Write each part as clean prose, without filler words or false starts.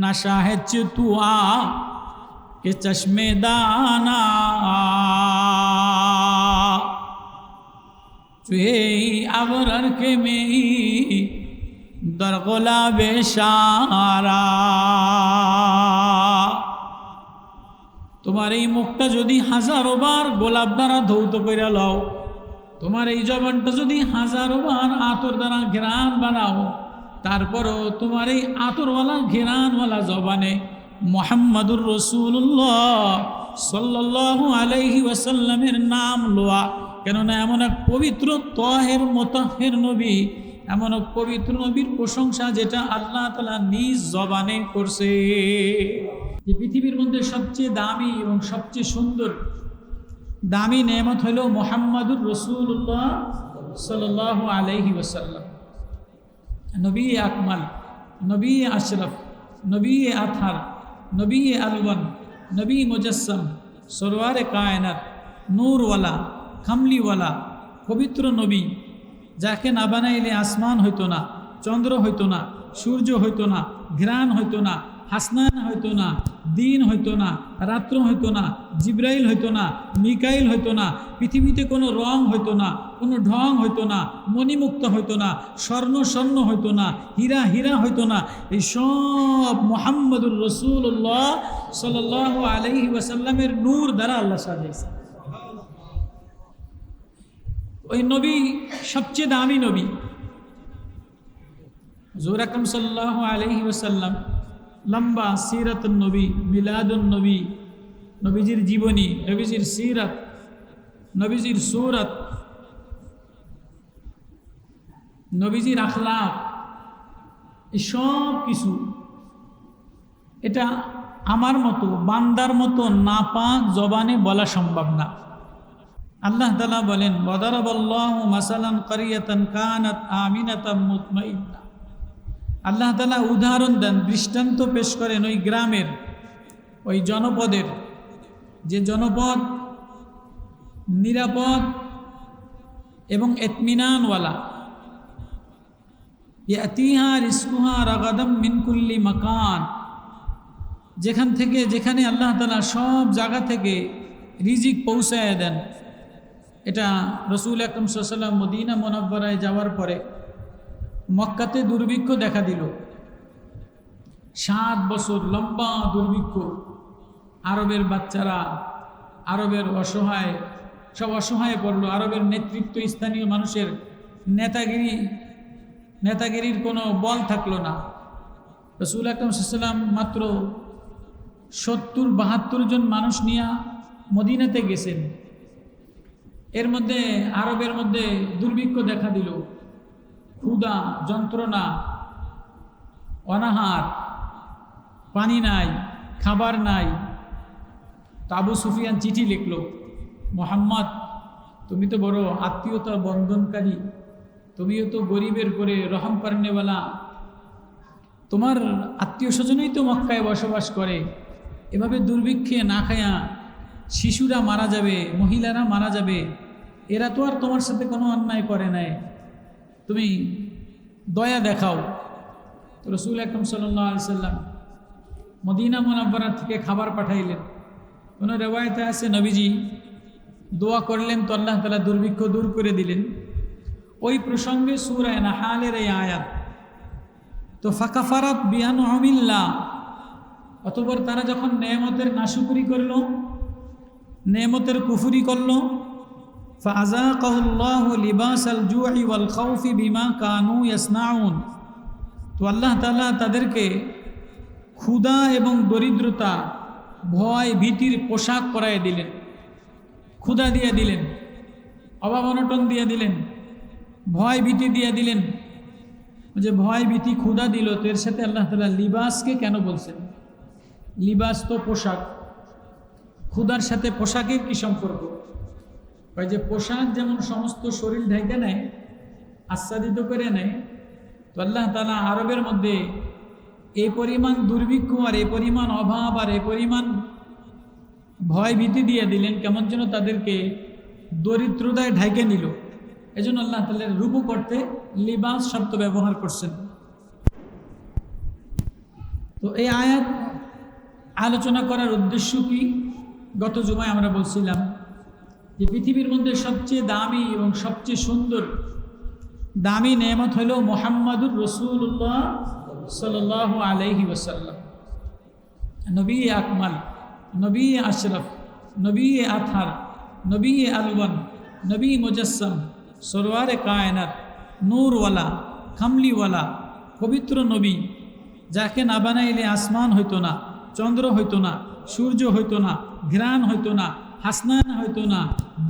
नशा है चितुआ के चश्मे दाना এই আবরার কে মেই দরগোলা বেশারা। তোমার এই মুখটা যদি হাজারো বার গোলাপ দ্বারা ধৌত করে লও, তোমার এই জবানটা যদি হাজারো বার আতর দ্বারা ঘেরান বানাও, তারপরও তোমার এই আতরওয়ালা ঘেরানওয়ালা জবানে মুহাম্মাদুর রাসূলুল্লাহ সাল্লাল্লাহু আলাইহি ওয়াসাল্লামের নাম লোয়া, কেননা এমন এক পবিত্র তাহের মোতাহের নবী, এমন এক পবিত্র নবীর প্রশংসা যেটা আল্লাহ তাআলা নিজ জবানে করছে। যে পৃথিবীর মধ্যে সবচেয়ে দামি এবং সবচেয়ে সুন্দর দামি নেয়ামত হলো মুহাম্মাদুর রাসূলুল্লাহ সাল্লাল্লাহু আলাইহি ওয়াসাল্লাম, নবী আকমাল, নবী আশরাফ, নবী আতহার, নবী আলওয়ান, নবী মুজাসসাম, সরওয়ারে কায়নাত, নূরওয়ালা, খামলিওয়ালা, পবিত্র নবী, যাকে না বানাইলে আসমান হইতো না, চন্দ্র হইতো না, সূর্য হইতো না, ঘ্রাণ হইতো না, হাসনান হইতো না, দিন হইতো না, রাত্র হইতো না, জিব্রাইল হইতো না, মিকাইল হইতো না, পৃথিবীতে কোনো রং হইতো না, কোনো ঢং হইতো না, মণিমুক্ত হইতো না, স্বর্ণ স্বর্ণ হইতো না, হীরা হীরা হইতো না। এই সব মুহাম্মাদুর রাসূলুল্লাহ সাল্লাল্লাহু আলাইহি ওয়াসাল্লামের নূর দ্বারা আল্লাহ সাজাইছে। ওই নবী সবচেয়ে দামি নবী হুজুর আকরাম সাল্লাল্লাহু আলাইহি ওয়াসাল্লাম, লম্বা সিরাতুন নবী, মিলাদুন নবী, নবীজির জীবনী, নবীজির সিরাত, নবীজির সূরত, নবীজির আখলাক, এই সব কিছু এটা আমার মতো বান্দার মতো নাপাক জবানে বলা সম্ভব না। আল্লাহ তাআলা বলেন, ওয়াদারাবাল্লাহু মাসালান কারিয়াতান কানাত আমিনাতাম মুতমাইন্না। আল্লাহ তাআলা উদাহরণ দেন, দৃষ্টান্ত পেশ করেন ওই গ্রামের, ওই জনপদের, যে জনপদ নিরাপদ এবং ইতমিনানওয়ালা, ইয়াতিহা রিজকুহা রাগাদাম মিন কুল্লি মাকান, যেখানে আল্লাহ তাআলা সব জায়গা থেকে রিজিক পৌঁছায় দেন। এটা রাসূল আকরাম সাল্লাল্লাহু আলাইহি ওয়াসাল্লাম মদিনা মুনাওয়ারায় যাওয়ার পরে মক্কাতে দুর্ভিক্ষ দেখা দিল। 7 বছর লম্বা দুর্ভিক্ষ। আরবের বাচ্চারা, আরবের অসহায়, সব অসহায় পড়লো। আরবের নেতৃত্ব, স্থানীয় মানুষের নেতাগিরির কোনো বল থাকলো না। রাসূল আকরাম সাল্লাল্লাহু আলাইহি ওয়াসাল্লাম মাত্র 70-72 জন মানুষ নিয়ে মদিনাতে গেছেন। এর মধ্যে আরবের মধ্যে দুর্ভিক্ষ দেখা দিল, ক্ষুধা, যন্ত্রণা, অনাহার, পানি নাই, খাবার নাই। আবু সুফিয়ান চিঠি লিখল, মুহাম্মদ তুমি তো বড় আত্মীয়তা বন্ধনকারী, তুমিও তো গরিবের করে রহম করনেওয়ালা, তোমার আত্মীয় স্বজনই তো মক্কায় বসবাস করে, এভাবে দুর্ভিক্ষে না খায়া শিশুরা মারা যাবে, মহিলারা মারা যাবে, এরা তো আর তোমার সাথে কোনো অন্যায় করে নাই, তুমি দয়া দেখাও। তো রাসূল আকরাম সাল্লাল্লাহু আলাইহি ওয়াসাল্লাম মদিনা মুনাওয়ারা থেকে খাবার পাঠাইলেন। কোনো রিওয়ায়েতে আছে নবীজি দোয়া করলেন তো আল্লাহ তাআলা দুর্ভিক্ষ দূর করে দিলেন। ওই প্রসঙ্গে সূরা নাহালের এই আয়াত, তো ফাকাফারাত বিআনউমিল্লাহ, অতঃপর তারা যখন নেয়ামতের নাশুকরি করলো, নেয়ামতের কুফরি করলো, ফাআযাকাহুল্লাহু লিবাসাল জুই ওয়াল খাউফি বিমা কানু ইয়াসনাউন, তো আল্লাহ তাআলা তাদেরকে ক্ষুধা এবং দরিদ্রতা, ভয় ভীতির পোশাক পরায় দিলেন। ক্ষুধা দিয়ে দিলেন, অভাব অনটন দিয়ে দিলেন, ভয় ভীতি দিয়ে দিলেন। যে ভয় ভীতি ক্ষুধা দিল, তো এর সাথে আল্লাহ তাআলা লিবাসকে কেন বলছেন? লিবাস তো পোশাক, ক্ষুধার সাথে পোশাকের কি সম্পর্ক? যে পোশাক যেমন সমস্ত শরীর ঢেকে নেয়, আচ্ছাদিত করে নেয়, তো আল্লাহ তাআলা আরবের মধ্যে এই পরিমাণ দুর্ভিক্ষ আর এই পরিমাণ অভাব আর এই পরিমাণ ভয় ভীতি দিয়ে দিলেন, কেমন যেন তাদেরকে দরিদ্রতায় ঢেকে নিল। এজন্য আল্লাহ তাআলা রূপু করতে লিবাস শব্দ ব্যবহার করছেন। তো এই আয়াত আলোচনা করার উদ্দেশ্য কি? গত জুমায় আমরা বলছিলাম যে পৃথিবীর মধ্যে সবচেয়ে দামি এবং সবচেয়ে সুন্দর দামি নেয়ামত হল মুহাম্মাদুর রাসূলুল্লাহ সাল্লাল্লাহু আলাইহি ওয়াসাল্লাম, নবী আকমাল, নবী আশরফ, নবী আতহার, নবী আলওয়ান, নবী মুজাসসাম, সরওয়ারে কায়নাত, নূরওয়ালা, কামলিওয়ালা, পবিত্র নবী, যাকে না বানাইলে আসমান হইতো না, চন্দ্র হইতো না, সূর্য হইতো না, ঘ্রাণ হইতো না, হাসনান হইতো না,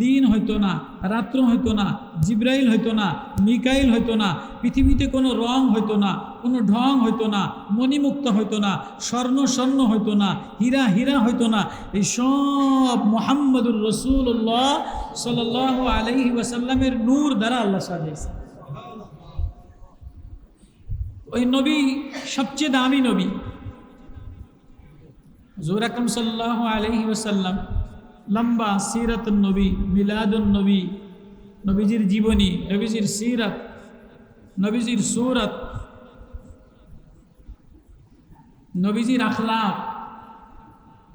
দিন হইতো না, রাত্র হইতো না, জিব্রাইল হইতো না, মিকাইল হইতো না, পৃথিবীতে কোনো রং হইতো না, কোনো ঢং হইতো না, মণিমুক্ত হইতো না, স্বর্ণ হইতো না, হীরা হইতো না। এই সব মুহাম্মাদুর রাসূলুল্লাহ সাল্লাল্লাহু আলাইহি ওয়াসাল্লামের নূর দ্বারা আল্লাহ সাজাইছে। ওই নবী সবচেয়ে দামি নবী হুজুর আকরাম সাল্লাল্লাহু আলাইহি ওয়াসাল্লাম। লম্বা সিরাতুন নবী, মিলাদুন নবী, নবীজির জীবনী, নবীজির সিরাত, নবীজির সূরত, নবীজির আখলাক,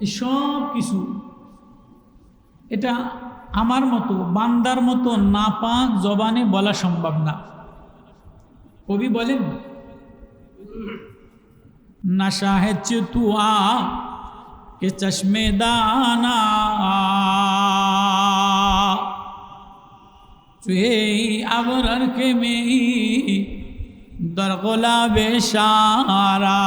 এই সব কিছু এটা আমার মতো বান্দার মতো নাপাক জবানে বলা সম্ভব না। কবি বলেন, না শাহেদ তু আ के चश्मे दाना चुहे अबरर के में दरगोला बेशारा।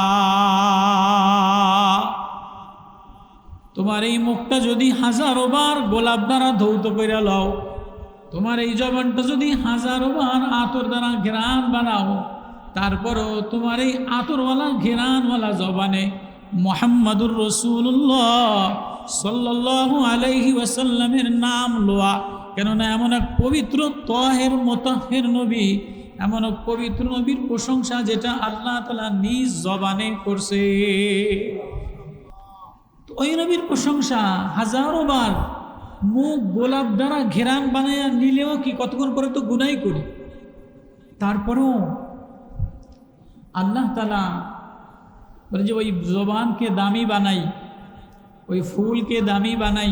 তোমার এই মুখটা যদি হাজারো বার গোলাপ দ্বারা ধৌত করে লও, তোমার এই জবানটা যদি হাজারো বার আতর দ্বারা ঘেরান বানাও, তারপরও তোমার এই আতরওয়ালা ঘেরানওয়ালা জবানে মুহাম্মাদুর রাসূলুল্লাহ সাল্লাল্লাহু আলাইহি ওয়াসাল্লামের নাম লোয়া, কেননা এমন এক পবিত্র তাহের মুতাহহির নবী, এমন এক পবিত্র নবীর প্রশংসা যেটা আল্লাহ তাআলা নিজ জবানে করছে। তো ওই নবীর প্রশংসা হাজারো বার মুখ গোলাপ দ্বারা ঘেরান বানায়া নিলেও কি কতক্ষণ পরে তো গুনাই করি, তারপরেও আল্লাহ তাআলা বলে যে ওই জবানকে দামি বানাই, ওই ফুলকে দামি বানাই,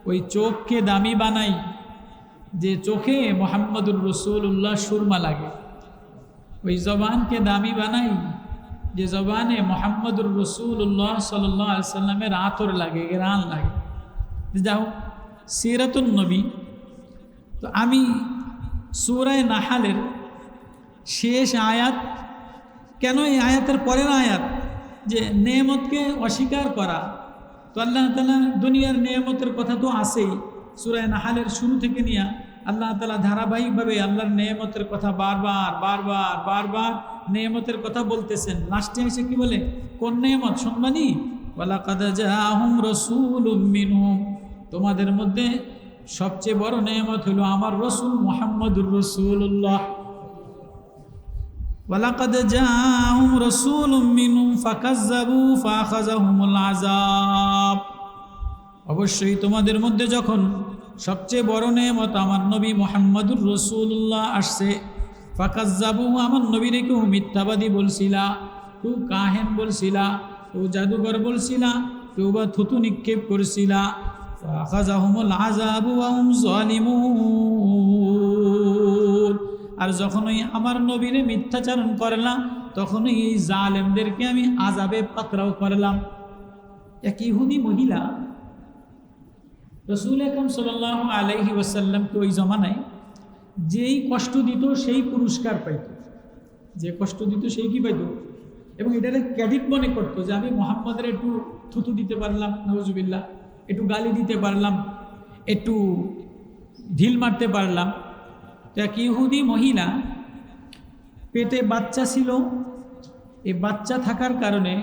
ওই চোখকে দামি বানাই, যে চোখে মুহাম্মাদুর রাসূলুল্লাহ সুরমা লাগে, ওই জবানকে দামি বানাই যে জবানে মুহাম্মাদুর রাসূলুল্লাহ সাল্লাল্লাহু আলাইহি ওয়াসাল্লামের আতর লাগে, ঘ্রাণ লাগে। যাও সিরাতুন নবী, তো আমি সূরা নাহালের শেষ আয়াত, কেন এই আয়াতের পরের আয়াত যে নেয়ামতকে অস্বীকার করা, তো আল্লাহ তাআলা দুনিয়ার নেয়ামতের কথা তো আছেই, সূরা নাহালের শুরু থেকে নিয়ে আল্লাহ তাআলা ধারাবাহিকভাবে আল্লাহর নেয়ামতের কথা বারবার নেয়ামতের কথা বলতেছেন। লাস্টে এসে কি বলে, কোন নেয়ামত শুনবানি? ওয়ালাকাদ জাআহুম রাসূলুম মিনহুম, তোমাদের মধ্যে সবচেয়ে বড় নেয়ামত হলো আমার রাসূল মুহাম্মাদুর রাসূলুল্লাহ। ওয়ালাকাদ জাআহুম রাসূলুম মিনহুম ফাকাজ্জাবু ফাআখাযাহুমুল আযাব, অবশ্যই তোমাদের মধ্যে যখন সবচেয়ে বড় নেয়ামত আমার নবী মুহাম্মাদুর রাসূলুল্লাহ আসছে, ফাকাজ্জাবু, আমার নবীরে কেউ মিথ্যাবাদী বলছিলা, কেউ কাহেন বলছিলা, কেউ জাদুঘর বলছিলা, কেউ বা থুতু নিক্ষেপ করছিলা, ফাআখাযাহুমুল আযাবু ওয়া হুম যালিমুন, আর যখনই আমার নবীরে মিথ্যাচারণ করলাম তখনই এই জালেমদেরকে আমি আযাবে পাকড়াও করলাম। এক ইহুদি মহিলা রাসূল আকরাম সাল্লাল্লাহু আলাইহি ওয়াসাল্লামকে ওই জমানায় যেই কষ্ট দিত সেই পুরস্কার পাইত, যে কষ্ট দিত সেই কি পাইত, এবং এটারে ক্রেডিট মনে করতো যে আমি মুহাম্মাদের একটু থুতু দিতে পারলাম, নাউজুবিল্লাহ, একটু গালি দিতে পারলাম, একটু ঢিল মারতে পারলাম। তো এক ইহুদি মহিলা, পেটে বাচ্চা ছিল, এই বাচ্চা থাকার কারণে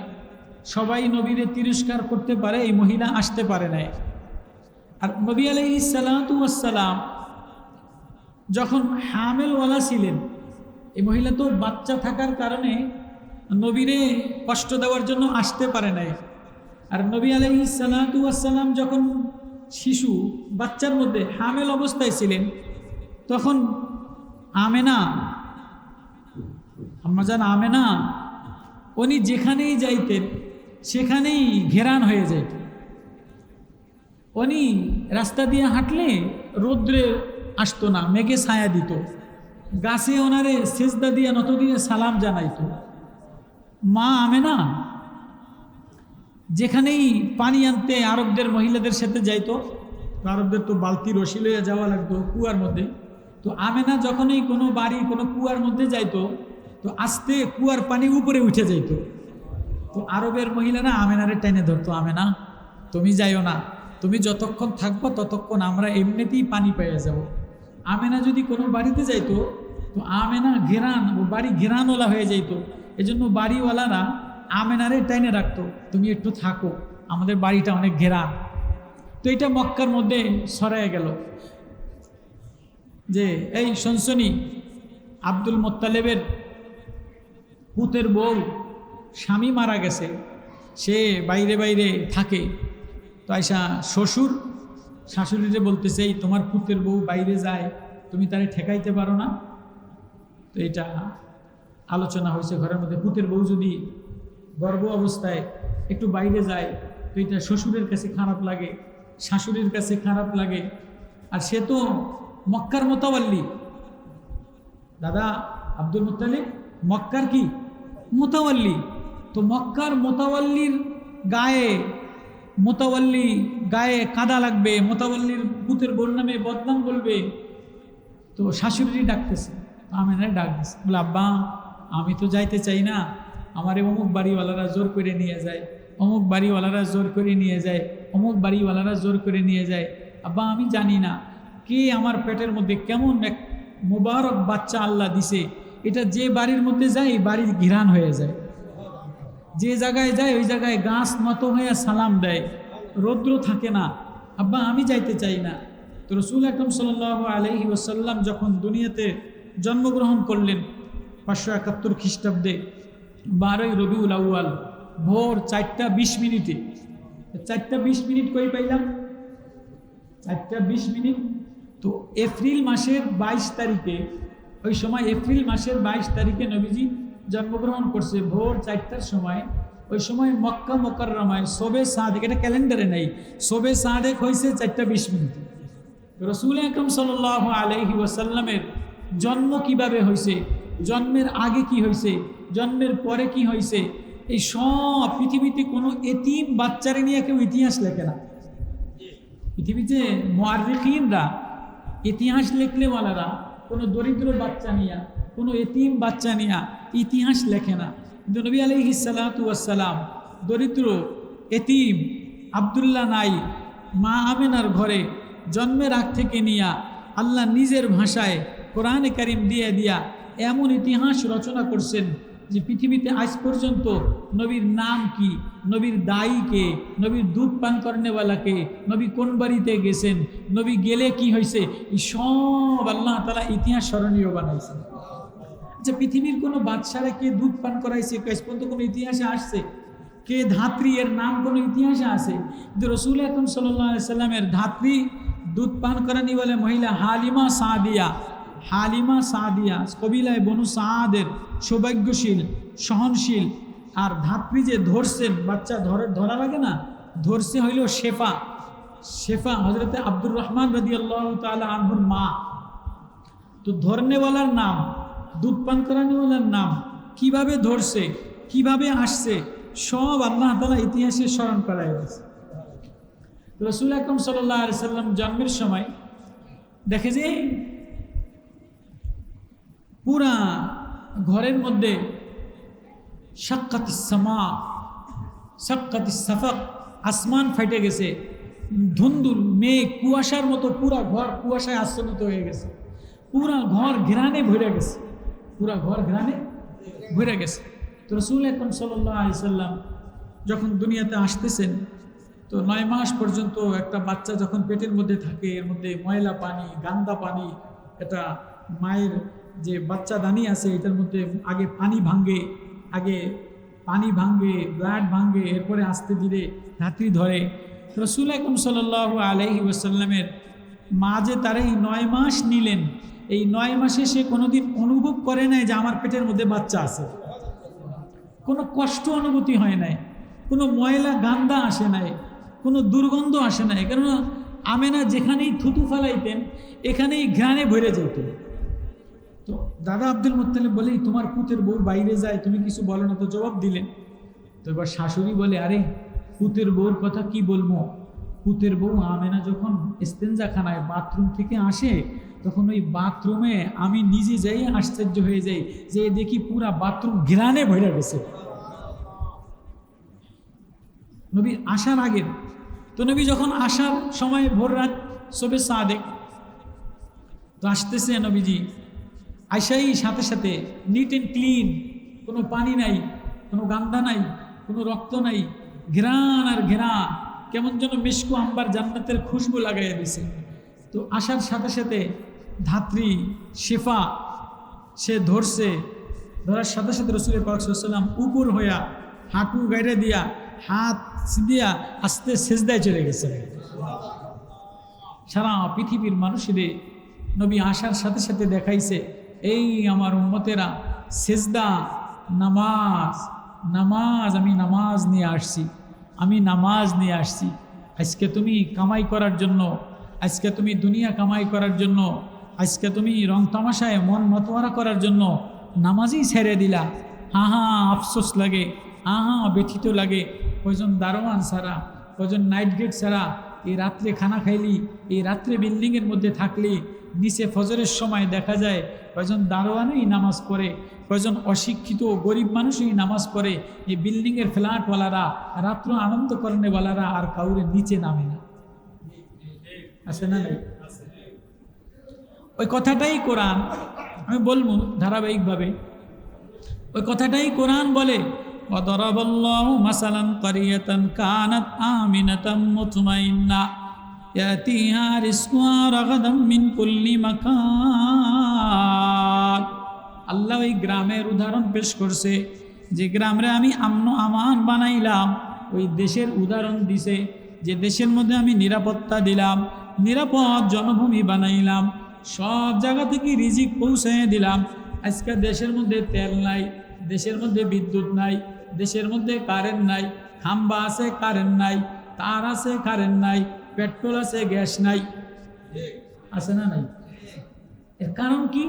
সবাই নবীরে তিরস্কার করতে পারে, এই মহিলা আসতে পারে না। আর নবী আলাইহিস সালাতু ওয়াস সালাম যখন হামেলওয়ালা ছিলেন, এই মহিলা তো বাচ্চা থাকার কারণে নবীরে কষ্ট দেওয়ার জন্য আসতে পারে নাই। আর নবী আলাইহিস সালাতু ওয়াস সালাম যখন শিশু বাচ্চার মধ্যে হামেল অবস্থায় ছিলেন, তখন আমেনা, আম্মাজান আমেনা উনি যেখানেই যাইতেন সেখানেই ঘেরান হয়ে যেত। উনি রাস্তা দিয়ে হাঁটলে রৌদ্রে আসতো না, মেঘে ছায়া দিত, গাছে ওনারে সেজদা দিয়ে নত দিয়ে সালাম জানাইতো। মা আমেনা যেখানেই পানি আনতে আরবদের মহিলাদের সাথে যাইতো, আরবদের তো বালতি রশি লইয়া যাওয়া লাগতো কুয়ার মধ্যে, তো আমেনা যখনই কোনো বাড়ি কোনো কুয়ার মধ্যে যাইতো তো আস্তে কুয়ার পানি উপরে উঠে যাইতো। তো আরবের মহিলারা আমেনারে টেনে ধরতো, আমেনা তুমি যাইও না, তুমি যতক্ষণ থাকবো ততক্ষণ আমরা এমনিতেই পানি পেয়ে যাব। আমেনা যদি কোনো বাড়িতে যাইতো তো আমেনা ঘেরান, ও বাড়ি ঘেরানওয়ালা হয়ে যাইতো। এজন্য বাড়িওয়ালারা আমেনারে টেনে রাখতো, তুমি একটু থাকো, আমাদের বাড়িটা অনেক ঘেরান। তো এটা মক্কার মধ্যে ছড়ায় গেল যে এই সনসনি আব্দুল মোত্তালেবের পুতের বউ স্বামী মারা গেছে, সে বাইরে বাইরে থাকে। তো আয়সা শ্বশুর শাশুড়িরে বলতেছে, এই তোমার পুতের বউ বাইরে যায়, তুমি তারে ঠেকাইতে পারো না? তো এটা আলোচনা হয়েছে ঘরের মধ্যে, পুতের বউ যদি গর্ভ অবস্থায় একটু বাইরে যায় তো এটা শ্বশুরের কাছে খারাপ লাগে, শাশুড়ির কাছে খারাপ লাগে। আর সে তো মক্কার মোতাওয়াল্লি, দাদা আব্দুল মুত্তালিব মক্কার কি মোতাওয়াল্লি। তো মক্কার মোতাওয়াল্লির গায়ে কাদা লাগবে, মোতাওয়াল্লির পুতের বোন নামে বদনাম বলবে। তো শাশুড়ি ডাকতেছে, আমেনারে ডাক দিছে, বলে আব্বা আমি তো যাইতে চাই না, আমার অমুক বাড়িওয়ালারা জোর করে নিয়ে যায়, অমুক বাড়িওয়ালারা জোর করে নিয়ে যায়, অমুক বাড়িওয়ালারা জোর করে নিয়ে যায়। আব্বা আমি জানি না কে আমার পেটের মধ্যে কেমন এক মুবারক বাচ্চা আল্লাহ দিছে, এটা যে বাড়ির মধ্যে যায় বাড়ির ঘিরান হয়ে যায়, যে জায়গায় যায় ওই জায়গায় গাছ নত হয়ে সালাম দেয়, রৌদ্র থাকে না। আব্বা আমি যাইতে চাই না। তো রাসূল আকরাম সাল্লাল্লাহু আলাইহি ওয়াসাল্লাম যখন দুনিয়াতে জন্মগ্রহণ করলেন 571 খ্রিস্টাব্দে 12ই রবিউল আউয়াল ভোর 4টা 20 মিনিটে, 4টা 20 মিনিট কই পাইলাম, 4টা 20 মিনিট। তো এপ্রিল মাসের 22 তারিখে, ওই সময় এপ্রিল মাসের 22 তারিখে নবীজি জন্মগ্রহণ করছে ভোর 4টার সময়। ওই সময় মক্কা মুকাররমায় শবে সাদেক, এটা ক্যালেন্ডারে নেই, শবে সাদেক হয়েছে 4টা 20 মিনিটে। রাসূল আকরাম সাল্লাল্লাহু আলাইহি ওয়াসাল্লামের জন্ম কিভাবে হয়েছে, জন্মের আগে কি হয়েছে, জন্মের পরে কি হয়েছে, এই সব পৃথিবীতে কোনো এতিম বাচ্চারে নিয়ে কেউ ইতিহাস লেখে না। পৃথিবীতে মুআররিখিনরা, ইতিহাস লেখলেওয়ালারা কোনো দরিদ্র বাচ্চা নিয়া, কোনো এতিম বাচ্চা নিয়া ইতিহাস লেখে না। কিন্তু নবী আলাইহিস সালাতু ওয়াস সালাম দরিদ্র এতিম আব্দুল্লাহ নাই, মা আমেনার ঘরে জন্মের আগ থেকে নিয়া আল্লাহ নিজের ভাষায় কোরআনে কারিম দিয়ে দিয়া এমন ইতিহাস রচনা করছেন যে পৃথিবীতে আজ পর্যন্ত নবীর নাম কি, নবীর দায়ী কে, নবীর দুধ পান করেনেওয়ালাকে, নবী কোন বাড়িতে গেছেন, নবী গেলে কি হয়েছে, এই সব আল্লাহ তাআলা ইতিহাস স্মরণীয় বানাইছেন। আচ্ছা পৃথিবীর কোনো বাদশারা কে দুধ পান করাইছে আজ পর্যন্ত কোনো ইতিহাসে আসছে? কে ধাত্রী, এর নাম কোনো ইতিহাসে আছে? কিন্তু রাসূল আকরাম সাল্লাল্লাহু আলাইহি সাল্লামের ধাত্রী দুধ পান করানিওয়ালা মহিলা হালিমা সাদিয়া, হালিমা সাদিয়া কবিলায় বনু সাদের সৌভাগ্যশীল সহনশীল। আর ধাত্রী যে ধরছেন, বাচ্চা ধরা লাগে না, ধরছে হইল শেফা, শেফা হজরতে আব্দুর রহমান রাদিয়াল্লাহু তাআলা আনহুর মা। তো ধরনেওয়ালার নাম, দুধ পান করানিওয়ালার নাম, কিভাবে ধরছে, কিভাবে আসছে, সব আল্লাহ তাআলা ইতিহাসে স্মরণ করায় গেছে। রাসূল আকরাম সাল্লাল্লাহু আলাইহি সাল্লাম জন্মের সময় দেখে যে পুরা ঘরের মধ্যে শাক্কাতিস সামা, শাক্কাতিস সাফাক, আসমান ফাটে গেছে, ধুন্দুল মেঘ কুয়াশার মতো পুরা ঘর কুয়াশায় আচ্ছন্নিত হয়ে গেছে, পুরা ঘর ঘেরানে ভরে গেছে, পুরা ঘর ঘেরানে ভরে গেছে। তো রাসূল আকরাম সাল্লাল্লাহু আলাইহি সাল্লাম যখন দুনিয়াতে আসতেছেন, তো 9 মাস পর্যন্ত একটা বাচ্চা যখন পেটের মধ্যে থাকে, এর মধ্যে ময়লা পানি, গান্দা পানি, এটা মায়ের যে বাচ্চা দানি আছে এটার মধ্যে আগে পানি ভাঙে, ব্লাড ভাঙে, এরপরে আস্তে ধীরে ধাত্রী ধরে। রাসূল আকরাম সাল্লাল্লাহু আলাইহি ওয়াসাল্লামের মা যে তার এই 9 মাস নিলেন, এই 9 মাসে সে কোনোদিন অনুভব করে নাই যে আমার পেটের মধ্যে বাচ্চা আছে, কোনো কষ্ট অনুভূতি হয় নাই, কোনো ময়লা গান্দা আসে নাই, কোনো দুর্গন্ধ আসে নাই। কেননা আমেনা যেখানেই থুতু ফেলাইতেন এখানেই ঘ্রাণে ভরে যেত। তো দাদা আব্দুল মুত্তালিব বলেই, তোমার পুতের বউ বাইরে যায়, তুমি কিছু বলো না, তো জবাব দিলেন। তো এবার শাশুড়ি বলে, আরে পুতের বউর কথা কি বলবো, পুতের বউ আমেনা যখন ইস্তেঞ্জাখানায় বাথরুম থেকে আসে তখন ওই বাথরুমে আমি নিজে যাই আশ্চর্য হয়ে যাই যে দেখি পুরা বাথরুম ঘ্রাণে ভরে গেছে। নবী আসার আগের, তো নবী যখন আসার সময় ভোর রাত সবে সাদেক, তো আসতেছে নবীজি, আইসাই সাথে সাথে নিট অ্যান্ড ক্লিন, কোনো পানি নাই, কোনো গান্ধা নাই, কোনো রক্ত নাই, ঘ্রাণ আর ঘ্রাণ, কেমন যেন মিশকু আম্বার জান্নাতের খুশবু লাগাইয়া দিছে। তো আসার সাথে সাথে ধাত্রী শেফা সে ধরছে, ধরার সাথে সাথে রাসূল পাক সাল্লাল্লাহু আলাইহি ওয়াসাল্লাম উপর হইয়া হাঁটু গাইড়ে দিয়া হাত দিয়া আস্তে সেজদায় চলে গেছে। সারা পৃথিবীর মানুষদের নবী আসার সাথে সাথে দেখাইছে, এই আমার উম্মতেরা সেজদা, নামাজ, নামাজ, আমি নামাজ নিয়ে আসছি, আমি নামাজ নিয়ে আসছি। আজকে তুমি কামাই করার জন্য, আজকে তুমি দুনিয়া কামাই করার জন্য, আজকে তুমি রং তামাশায় মন মতোয়ারা করার জন্য নামাজই ছেড়ে দিলা। হা হা আফসোস লাগে, হা হা ব্যথিত লাগে। কয়জন দারোয়ান ছাড়া, কয়জন নাইট গেট ছাড়া, এই রাত্রে খানা খাইলি, এই রাত্রে বিল্ডিংয়ের মধ্যে থাকলি, নিচে ফজরের সময় দেখা যায় কয়জন দারোয়ানই নামাজ পড়ে, কয়জন অশিক্ষিত গরিব মানুষই নামাজ পড়ে। এই বিল্ডিংয়ের ফ্ল্যাটওয়ালারা, রাত্র আনন্দ করেনেওয়ালারা আর কাউরে নিচে নামে না, আছে না নাই? ওই কথাটাই কোরআন, আমি বলবো ধারাবাহিকভাবে, ওই কথাটাই কোরআন বলে, ওয়াদরাবাল্লাহু মাসালান কারিয়াতান কানাত আমিনাতাম মুতমাইন্না ইয়াতিহা রিজকুহা রাগাদাম মিন কুল্লি মাকান। আল্লাহ ওই গ্রামের উদাহরণ পেশ করছে, যে গ্রামে আমি আমন আমান বানাইলাম, ওই দেশের উদাহরণ দিছে, যে দেশের মধ্যে আমি নিরাপত্তা দিলাম, নিরাপদ জনভূমি বানাইলাম, সব জায়গা থেকে রিজিক পৌঁছায় দিলাম। আজকে দেশের মধ্যে তেল নাই, দেশের মধ্যে বিদ্যুৎ নাই, দেশের মধ্যে কারেন্ট নাই, খাম্বা আছে কারেন্ট নাই, তার আছে কারেন্ট নাই, পেট্রোল আছে গ্যাস নাই, আছে না নাই? এর কারণ কি?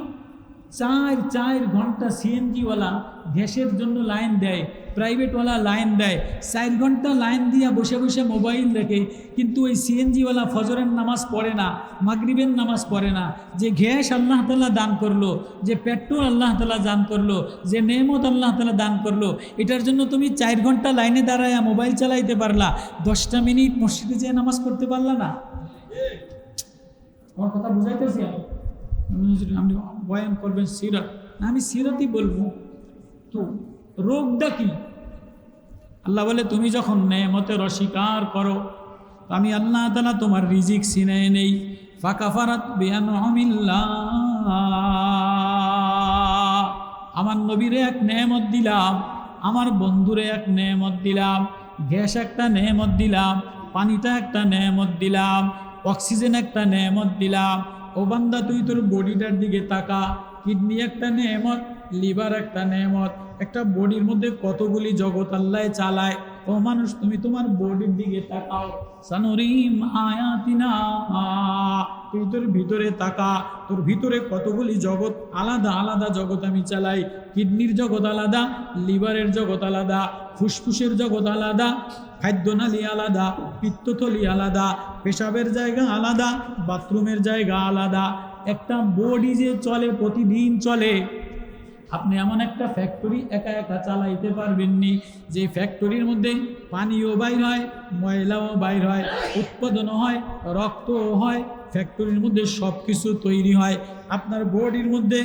4 ঘন্টা সিএনজিওয়ালা গ্যাসের জন্য লাইন দেয়, প্রাইভেটওয়ালা লাইন দেয়, 4 ঘন্টা লাইন দিয়া বসে বসে মোবাইল দেখে, কিন্তু ওই সিএনজিওয়ালা ফজরের নামাজ পড়ে না, মাগরিবের নামাজ পড়ে না। যে গ্যাস আল্লাহ তাআলা দান করলো, যে পেট্রোল আল্লাহ তাআলা দান করলো, যে নেমত আল্লাহ তাআলা দান করলো, এটার জন্য তুমি 4 ঘন্টা লাইনে দাঁড়ায় মোবাইল চালাইতে পারলা, 10টা মিনিট মসজিদে যেয়ে নামাজ করতে পারলা না? আমার কথা বুঝাইতেছি? আপনি বয়ান করবেন সিরাত, আমি সিরাতই বলবো। তো রোগটা কি? আল্লাহ বলে, তুমি যখন নেমতের অস্বীকার করো, আমি আল্লাহ তাআলা তোমার রিজিক ছিনায় নেই। ফাকাফারাত বিআনউমিল্লাহ, আমার নবীরে এক নেমত দিলাম, আমার বন্ধুরে এক নেমত দিলাম, গ্যাস একটা নেমত দিলাম, পানিটা একটা নেমত দিলাম, অক্সিজেন একটা নেমত দিলাম। ও বান্দা, তুই তোর বডিটার দিকে তাকা, কিডনি একটা নেমত, লিভার একটা নেমত, একটা বডির মধ্যে কতগুলি জগৎ আল্লাহ চালায়। ও মানুষ, তুমি তোমার বডির দিকে তাকাও। সানুরিম আয়াতিনা, তুই তোর ভিতরে তাকা, তোর ভিতরে কতগুলি জগৎ, আলাদা আলাদা জগৎ আমি চালাই। কিডনির জগৎ আলাদা, লিভারের জগৎ আলাদা, ফুসফুসের জগৎ আলাদা, খাদ্যনালী আলাদা, পিত্তথলি আলাদা, পেশাবের জায়গা আলাদা, বাথরুমের জায়গা আলাদা। একটা বডি যে চলে, প্রতিদিন চলে। আপনি এমন একটা ফ্যাক্টরি একা একা চালাইতে পারবেননি, যে ফ্যাক্টরির মধ্যে পানিও বাইর হয়, ময়লাও বাইর হয়, উৎপাদনও হয়, রক্তও হয়, ফ্যাক্টরির মধ্যে সব কিছু তৈরি হয়। আপনার বডির মধ্যে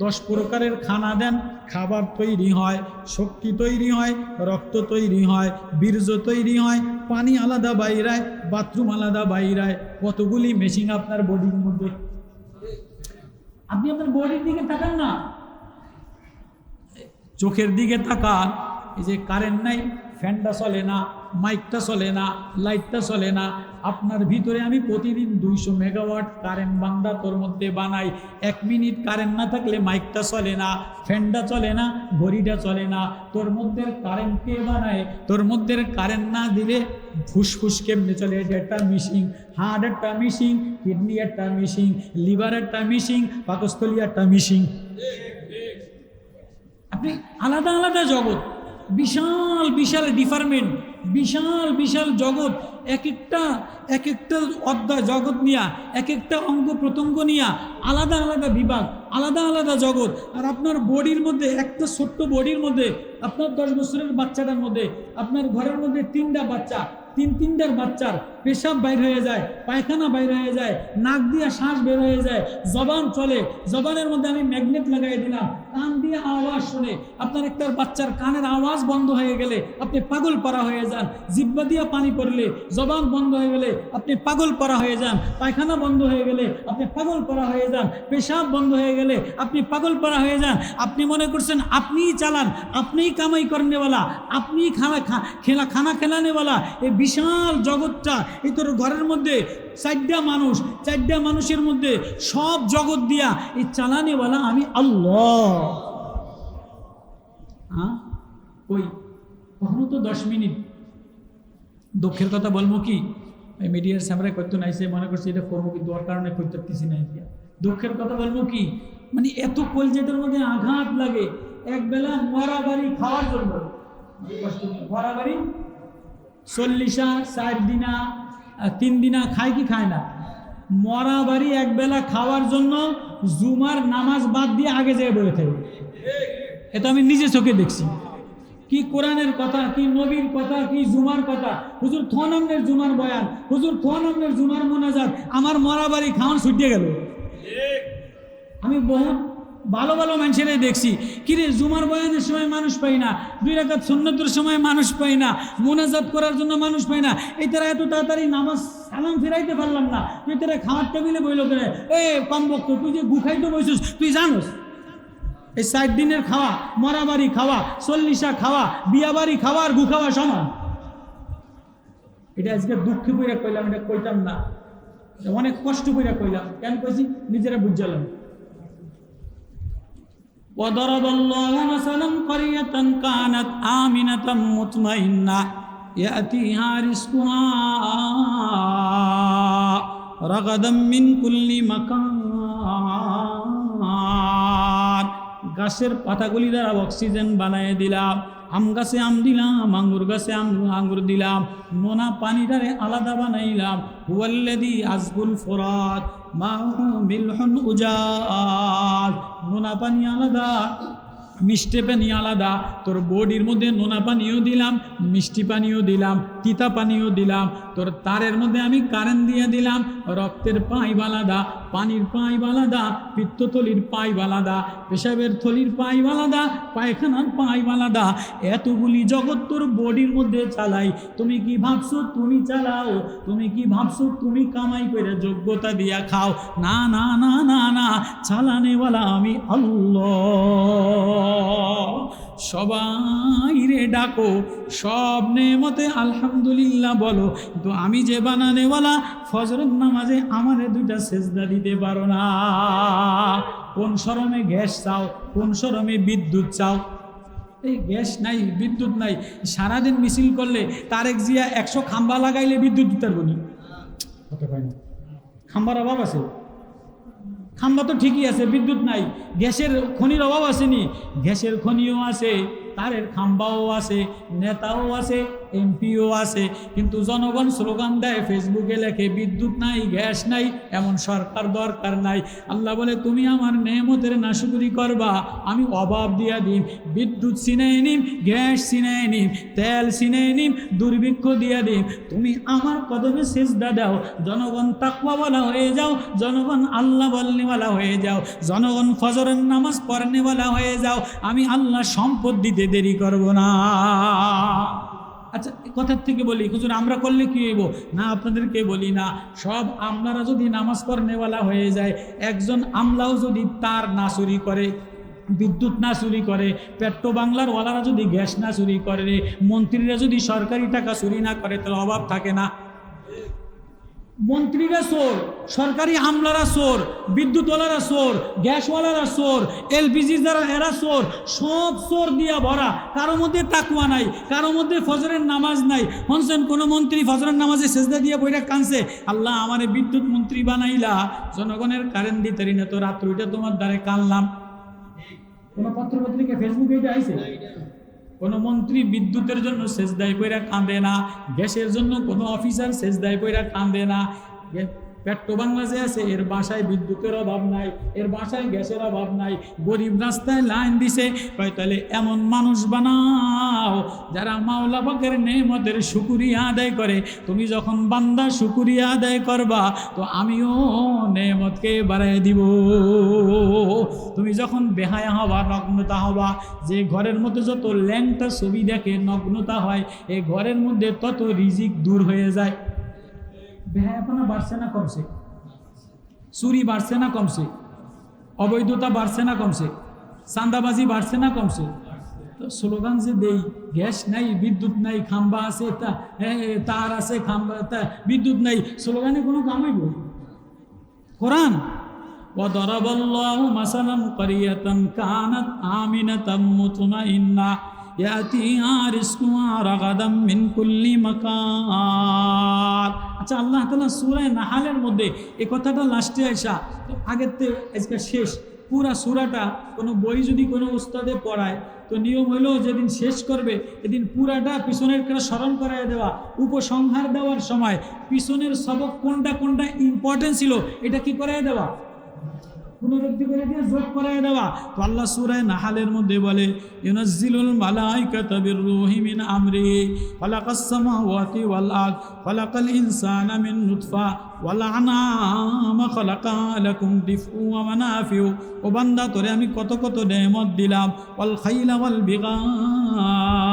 10 প্রকারের খানা দেন, খাবার তৈরি হয়, শক্তি তৈরি হয়, রক্ত তৈরি হয়, বীর্য তৈরি হয়, পানি আলাদা বাইরায়, বাথরুম আলাদা বাইরায়, কতগুলি মেশিন আপনার বডির মধ্যে। আপনি আপনার বডির দিকে তাকান না, চোখের দিকে তাকান। এই যে কারেন্ট নাই, ফ্যানটা চলে না, মাইকটা চলে না, লাইটটা চলে না, আপনার ভিতরে আমি প্রতিদিন 200 মেগাওয়াট কারেন্ট বান্দা তোর মধ্যে বানাই। 1 মিনিট কারেন্ট না থাকলে মাইকটা চলে না, ফ্যানটা চলে না, ঘড়িটা চলে না। তোর মধ্যে কারেন্ট কে বানায়? তোর মধ্যে কারেন্ট না দিলে ফুসফুস কেমনে চলে? এটা একটা মিশিং, হার্ট একটা মিশিং, কিডনি একটা মিশিং, লিভার একটা মিশিং, পাকস্থলী একটা মিশিং। আপনি আলাদা আলাদা জগৎ, বিশাল বিশাল ডিপার্টমেন্ট, বিশাল বিশাল জগৎ, এক একটা অধ্যায় জগৎ নিয়া, এক একটা অঙ্গ প্রত্যঙ্গ নিয়া আলাদা আলাদা বিভাগ, আলাদা আলাদা জগৎ। আর আপনার বডির মধ্যে, একটা ছোট্ট বডির মধ্যে, আপনার 10 বছরের বাচ্চাটার মধ্যে, আপনার ঘরের মধ্যে 3টা বাচ্চা, তিনটার বাচ্চার পেশাব বাইর হয়ে যায়, পায়খানা বাইর হয়ে যায়, নাক দিয়ে শ্বাস বের হয়ে যায়, জবান চলে, জবানের মধ্যে আমি ম্যাগনেট লাগাই দিলাম, কান দিয়ে আওয়াজ শুনে। আপনার একটা বাচ্চার কানের আওয়াজ বন্ধ হয়ে গেলে আপনি পাগল পারা হয়ে যান, জিহ্বা দিয়ে পানি পড়লে, জবান বন্ধ হয়ে গেলে আপনি পাগল পারা হয়ে যান, পায়খানা বন্ধ হয়ে গেলে আপনি পাগল পারা হয়ে যান, পেশাব বন্ধ হয়ে গেলে আপনি পাগল পারা হয়ে যান। আপনি মনে করছেন আপনিই চালান, আপনিই কামাই করনেওয়ালা, আপনিই খানা খেলানেওয়ালা। এই বিশাল জগৎটা, এই তোর ঘরের মধ্যে 4টা মানুষ, 4টা মানুষের মধ্যে সব জগৎ দিয়া এই চালানেওয়ালা আমি আল্লাহ। হ্যাঁ, ওই কখনো তো 10 মিনিট দুঃখের কথা বলবো কি, মিডিয়ার সামনে করতে নাইছে, মনে করছি এটা করবো, কিন্তু ওর কারণে করতে কিছু নাই। দুঃখের কথা বলবো কি, মানে এত কলজেটার মধ্যে আঘাত লাগে। একবেলা মরা বাড়ি খাওয়ার জন্য, মরা বাড়ি 40 4 দিনা 3 দিনা খায় কি খায় না, মরা বাড়ি একবেলা খাওয়ার জন্য জুমার নামাজ বাদ দিয়ে আগে যেয়ে বলে থাকে। এটা আমি নিজে চোখে দেখছি। কি কোরআনের কথা, কি নবীর কথা, কি জুমার কথা। হুজুর থনামনের জুমার বয়ান, হুজুর থনামনের জুমার মোনাজাত, আমার মরা বাড়ি খাওয়ান ছুটিয়ে গেল। আমি বহুত ভালো ভালো মানুষেরাই দেখছি, কিরে জুমার বয়ানের সময় মানুষ পাই না, 2 রাকাত সুন্নতের সময় মানুষ পাই না, মোনাজাত করার জন্য মানুষ পাই না। এই তারা এত তাড়াতাড়ি নামাজ সালাম ফিরাইতে পারলাম না, তুই তারা খাওয়ার টেবিলে বইল করে, কম বক্ত, তুই যে গুখাইতে বসছিস তুই জানোস? এই 4 দিনের খাওয়া, মরা বাড়ি খাওয়া, 40 খাওয়া, বিয়া বাড়ি খাওয়া আর গু খাওয়া সমান। এটা আজকে দুঃখে পইরা কইলাম, এটা কইতাম না, অনেক কষ্ট পইরা কইলাম। কেন কইছি নিজেরা বুঝলাম। وضرب الله مثلا قرية كانت آمنة مطمئنة يأتيها رزقها رغدا من كل مكان। গাছের পাতাগুলি দ্বারা অক্সিজেন বানায় দিলাম, আম গাছে আম দিলাম, আঙ্গুর গাছে আঙ্গুর দিলাম, নোনা পানি দ্বারা আলাদা বানাইলাম। হুয়াল্লাযী আযবুল ফুরাত মাহু মিলহুন উজাজ, নোনা পানি আলাদা, মিষ্টি পানি আলাদা। তোর বডির মধ্যে নোনা পানিও দিলাম, মিষ্টি পানিও দিলাম, তিতা পানিও দিলাম। তোর তারের মধ্যে আমি কারেন্ট দিয়ে দিলাম। রক্তের পাইপ আলাদা, পানির পাইপ আলাদা, পিত্তথলির পাইপ আলাদা, পেশাবের থলির পাইপ আলাদা, পায়খানার পাইপ আলাদা। এতগুলি জগৎ তোর বডির মধ্যে চালাই। তুমি কি ভাবছো তুমি চালাও? তুমি কি ভাবছো তুমি কামাই করে যোগ্যতা দিয়া খাও? না না না না না, চালানেওয়ালা আমি আল্লাহ। সবাই রে ডাকো, সব নেমতে আলহামদুলিল্লাহ বলো, কিন্তু আমি যে বানানেওয়ালা, ফজরের নামাজে আমারে 2টা সেজদা দিতে পারো না। কোন শরমে গ্যাস চাও, কোন শরমে বিদ্যুৎ চাও? এই গ্যাস নাই, বিদ্যুৎ নাই, সারাদিন মিছিল করলে তারেক জিয়া 100 খাম্বা লাগাইলে বিদ্যুৎ দিতে পারবো না। খাম্বার অভাব আছে? খাম্বা তো ঠিকই আছে, বিদ্যুৎ নাই। গ্যাসের খনির অভাব আসেনি? গ্যাসের খনিও আছে, তারের খাম্বাও আছে, নেতাও আছে, এমপিও আছে, কিন্তু জনগণ স্লোগান দেয়, ফেসবুকে লেখে বিদ্যুৎ নাই, গ্যাস নাই, এমন সরকার দরকার নাই। আল্লাহ বলে তুমি আমার নেমতের নাশুকরি করবা, আমি অভাব দিয়া দিম, বিদ্যুৎ ছিনাই নিম, গ্যাস ছিনাই নিম, তেল ছিনাই নিম, দুর্ভিক্ষ দিয়া দিম। তুমি আমার কদমে সিজদা দাও, জনগণ তাকওয়াওয়ালা হয়ে যাও, জনগণ আল্লাহ বলনেওয়ালা হয়ে যাও, জনগণ ফজরের নামাজ পড়নেওয়ালা হয়ে যাও। আমি আল্লাহ সম্পদ দিতে দেরি করব না। আচ্ছা, কথার থেকে বলি, হুজুর আমরা করলে কি হইব? না, আপনাদেরকে বলি না, সব আমলারা যদি নামাজ পড়নেওয়ালা হয়ে যায়, একজন আমলাও যদি তার না চুরি করে, বিদ্যুৎ না চুরি করে, পেট্রো বাংলার ওয়ালারা যদি গ্যাস না চুরি করে, মন্ত্রীরা যদি সরকারি টাকা চুরি না করে, তাহলে অভাব থাকে না। মন্ত্রীরা চোর, সরকারি আমলারা চোর, বিদ্যুৎওয়ালারা চোর, গ্যাসওয়ালারা চোর, এলপিজি যারা এরা চোর, সব চোর দিয়া ভরা। কারো মধ্যে তাকওয়া নাই, কারো মধ্যে ফজরের নামাজ নাই। হনসেন কোনো মন্ত্রী ফজরের নামাজে সেজদা দিয়ে বইটা কানছে, আল্লাহ আমারে বিদ্যুৎ মন্ত্রী বানাইলা, জনগণের কারেন্ট দিতে না, তো রাত্র ওইটা তোমার দ্বারে কানলাম। কোনো পত্রপত্রিকা ফেসবুকে এটা আইছে? কোনো মন্ত্রী বিদ্যুতের জন্য সেজদায় পয়রা কাঁদে না, গ্যাসের জন্য কোনো অফিসার সেজদায় পয়রা কাঁদে না। পেট্রো বাংলা যে আছে, এর বাসায় বিদ্যুতের অভাব নাই, এর বাসায় গ্যাসের অভাব নাই, গরিব রাস্তায় লাইন দিছে। তাহলে এমন মানুষ বানাও যারা মাওলা পাকের নেমতের শুকরিয়া আদায় করে। তুমি যখন বান্দা শুকরিয়া আদায় করবা, তো আমিও নেমতকে বাড়াই দিব। তুমি যখন বেহায়া হবা, নগ্নতা হবা, যে ঘরের মধ্যে যত ল্যাংটা ছবি দেখে নগ্নতা হয়, এই ঘরের মধ্যে তত রিজিক দূর হয়ে যায়। বেহায়াপনা বাড়ছে না কমছে? চুরি বাড়ছে না কমছে? অবৈধতা বাড়ছে না কমছে? চাঁদাবাজি বাড়ছে না কমছে? তো স্লোগান যে দেই, গ্যাস নাই, বিদ্যুৎ নাই, খাম্বা আছে, তার আছে, খাম্বা বিদ্যুৎ নাই, স্লোগানে কোনো কাম হইব? কোরআন وضرب الله مثلا قرية كانت آمنة مطمئنة يأتيها رزقها رغدا من كل مكان। আচ্ছা, আল্লাহ তাআলা সূরা নাহালের মধ্যে এই কথাটা লাস্টে আসা, তো আগের থেকে আজকে শেষ পুরা সূরাটা কোনো বই যদি কোনো উস্তাদে পড়ায়, তো নিয়ম হলো যেদিন শেষ করবে এদিন পুরাটা পিছনের করে স্মরণ করায় দেওয়া, উপসংহার দেওয়ার সময় পিছনের সবক কোনটা কোনটা ইম্পর্টেন্ট ছিল এটা কি করায় দেওয়া, পুনরুক্তি করে দিয়ে যোগ করায় দেওয়া। তো আল্লাহ সূরা নাহালের মধ্যে বলে, ইউনাজ্জিলুল মালাইকাতা বিররূহি মিন আমরিহি খালাকাস সামাওয়াতি ওয়াল আরদ খালাকাল ইনসানা মিন নুতফা ওয়াল আনামা খালাকা লাকুম দিফউ ওয়া মানাফিউ। ও বান্দা, তোরে আমি কত কত নেয়ামত দিলাম, ওয়াল খাইলা ওয়াল বিগার,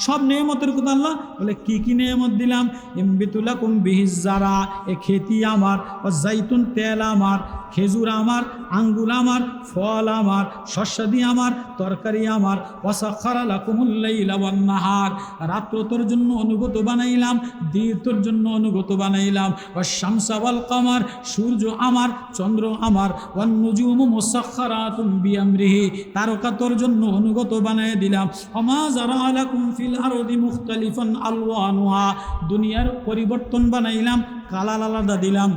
সব নেয়ামতের কথা আল্লাহ বলে কি কি নেয়ামত দিলাম। ইমবিতুলাকুম বিহিজ জারা, এ খেতি আমার, ও জাইতুন তেল আমার, খেজুর আমার, আঙ্গুর আমার, ফল আমার, শস্যাদি আমার, তরকারি আমার। ওয়াসাখারা লাকুমুল লাইলা ওয়ান নাহার, রাত্র তোর জন্য অনুগত বানাইলাম, দিন তোর জন্য অনুগত বানাইলাম। ওয়াশ-শামসা ওয়াল কমার, সূর্য আমার, চন্দ্র আমার। ওয়ান নুজুমু মুসাখখারাতুম বিআমরিহি, তারকা তোর জন্য অনুগত বানায় দিলাম। ওমা যারা লাকুম ফিল আরদি মুখতালিফান আলওয়ানুহা, দুনিয়ার পরিবর্তন বানাইলাম, কালার আলাদা দিলাম।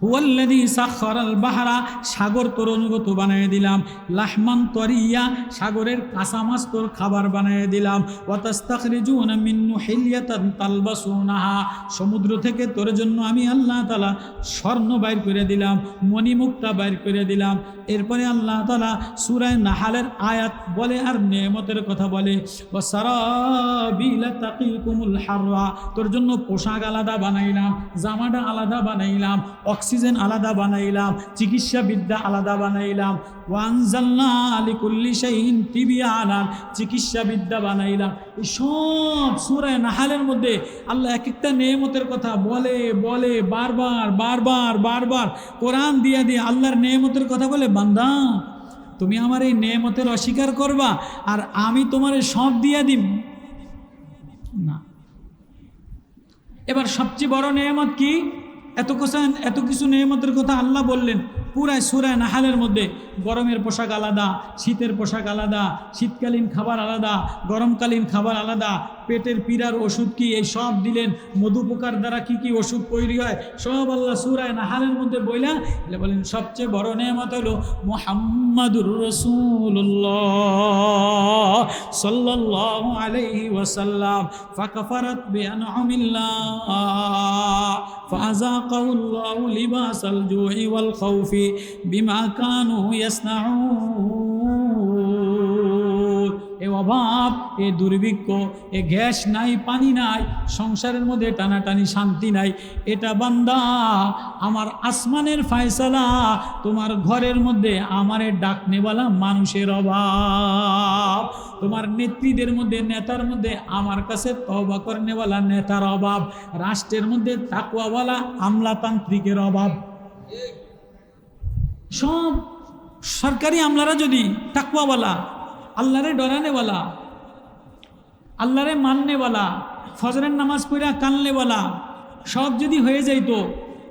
হুয়াল্লাযী সাখখারাল বাহরা, সাগর তোর অনুগত বানিয়ে দিলাম। লাহমান তরিয়া, সাগরের কাঁচা মাছ তোর খাবার বানিয়ে দিলাম। ওয়া তাস্তাখরিজুনা মিন্নু হিলিয়াতান তালবাসুনাহা, সমুদ্র থেকে তোর জন্য আমি আল্লাহ তাআলা স্বর্ণ বাইর করে দিলাম, মণিমুক্তা বাইর করে দিলাম। এরপরে আল্লাহ তাআলা সূরা নাহালের আয়াত বলে আর নেয়ামতের কথা বলে, ওয়া সারাবিলা তাকিকুমুল হাররা, তোর জন্য পোশাক আলাদা বানাইলাম, জামাটা আলাদা বানাইলাম, অক্সিজেন আলাদা বানাইলাম, চিকিৎসা বিদ্যা আলাদা বানাইলাম। ওয়ানজালনা লিকুল্লি শাইইন তিবিয়ানান, চিকিৎসা বিদ্যা বানাইলাম। এই সব সূরা নাহালের মধ্যে আল্লাহ এক একটা নেয়ামতের কথা বলে বলে বারবার বারবার বারবার কোরআন দিয়ে দিয়ে আল্লাহর নেয়ামতের কথা বলে, বান্দা তুমি আমার এই নেয়ামতের অস্বীকার করবা আর আমি তোমার সব দিয়ে দিব না। এবার সবচেয়ে বড় নেয়ামত কি? এত কিছু নেয়ামতের কথা আল্লাহ বললেন পুরাই সূরা নাহালের মধ্যে। গরমের পোশাক আলাদা, শীতের পোশাক আলাদা, শীতকালীন খাবার আলাদা, গরমকালীন খাবার আলাদা, পেটের পীড়ার ওষুধ কি এই সব দিলেন, মধু পোকার দ্বারা কি কি ওষুধ তৈরি হয় সব আল্লাহ সূরা নাহালের মধ্যে বইলা বলেন সবচেয়ে বড় নেয়ামত হলো মুহাম্মাদুর রাসূলুল্লাহ সাল্লাল্লাহু আলাইহি ওয়াসাল্লাম। ফাকাফারাত বিআনআমিল্লাহ ফাযাকাহুল্লাহু লিবাসাল জুই ওয়াল খাউফি বিমা কানু ইয়াসনাউন। এ অভাব, এ দুর্ভিক্ষ, এ গ্যাস নাই, পানি নাই, সংসারের মধ্যে টানাটানি শান্তি নাই, এটা বান্দা আমার আসমানের ফায়সালা। তোমার ঘরের মধ্যে আমারে ডাকনেওয়ালা মানুষের অভাব, তোমার নেত্রীদের মধ্যে নেতার মধ্যে আমার কাছে তওবা করনেওয়ালা নেতার অভাব, রাষ্ট্রের মধ্যে তাকওয়াওয়ালা আমলাতান্ত্রিকের অভাব। সব সরকারি আমলারা যদি তাকওয়াওয়ালা, আল্লাহরে ডরানেওয়ালা, আল্লাহরে মাননেওয়ালা, ফজরের নামাজ পড়া কানলেওয়ালা সব যদি হয়ে যাইতো,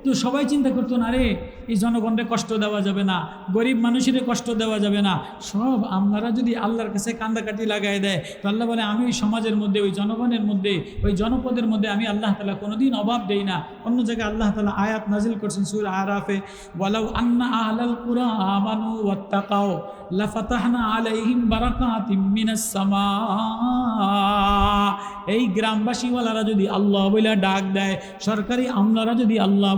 তো সবাই চিন্তা করতো না রে এই জনগণকে কষ্ট দেওয়া যাবে না, গরিব মানুষের কষ্ট দেওয়া যাবে না। সব আমলারা যদি আল্লাহর কাছে কান্দাকাটি লাগাই দেয়, তো আল্লাহ বলে আমি ওই সমাজের মধ্যে, ওই জনগণের মধ্যে, ওই জনপদের মধ্যে আমি আল্লাহ তাআলা কোনোদিন অভাব দেই না। অন্য জায়গায় আল্লাহ তাআলা আয়াত নাজিল করছেন সূরা আরাফে, ওয়ালাউ আন্না আহলাল কুরা আমানু ওয়াত্তাকাও লাফাতাহনা আলাইহিম বারাকাতিম মিনাস সামা। এই গ্রামবাসীওয়ালারা যদি আল্লাহ বইলা ডাক দেয়, সরকারি আমলারা যদি আল্লাহ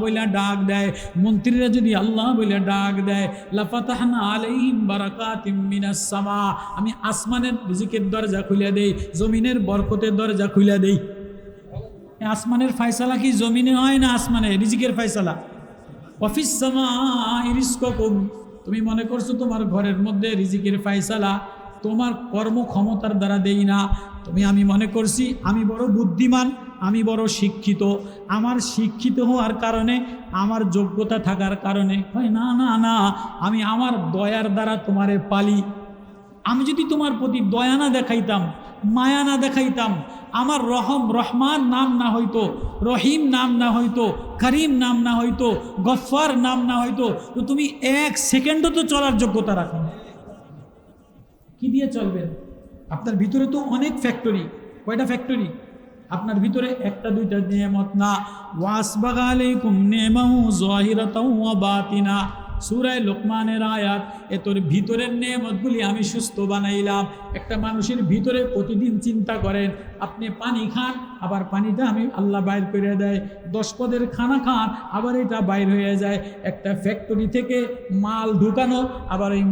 বইলা ডাক দেয়, মন্ত্রীরা যদি আল্লাহ বইলা ডাক দেয়, লাফাতাহনা আলাইহিম বারাকাতিম মিনাস সামা, আমি আসমানের রিজিকের দরজা খুলে দেই, জমিনের বরকতের দরজা খুলে দেই। আসমানের ফয়সালা কি জমিনে হয় না আসমানে? রিজিকের ফয়সালা। অফিস সামাই রিজকুকুম, তুমি মনে করছো তোমার ঘরের মধ্যে রিজিকের ফয়সালা তোমার কর্মক্ষমতার দ্বারা দেই না। আমি মনে করছি আমি বড় বুদ্ধিমান, আমি বড় শিক্ষিত, আমার শিক্ষিত হওয়ার কারণে, আমার যোগ্যতা থাকার কারণে হয় না, না না, আমি আমার দয়ার দ্বারা তোমারে পালি। আমি যদি তোমার প্রতি দয়া না দেখাইতাম, মায়া না দেখাইতাম, আমার রহমান নাম না হইতো, রহিম নাম না হইতো, করিম নাম না হইতো, গফফার নাম না হইতো, তো তুমি এক সেকেন্ডও তো চলার যোগ্যতা রাখো না। কি দিয়ে চলবেন? আপনার ভিতরে তো অনেক ফ্যাক্টরি। কয়টা ফ্যাক্টরি? আপনার ভিতরে একটা দুইটা নিয়ামত না। ওয়াসবাগা আলাইকুম নি'মাহু যাহিরাতাও ওয়া বাতিনা, সূরা লোকমানের আয়াত। তোর ভিতরের নেয়ামতগুলি আমি সুস্থ বানাইলাম। একটা মানুষের ভিতরে প্রতিদিন চিন্তা করেন, আপনি পানি খান, আবার পানিটা আমি আল্লাহ বাইর করে দেয়। 10 পদের খানা খান, আবার এটা বাইর হয়ে যায়। একটা ফ্যাক্টরি থেকে মাল ঢুকানো, আবার এই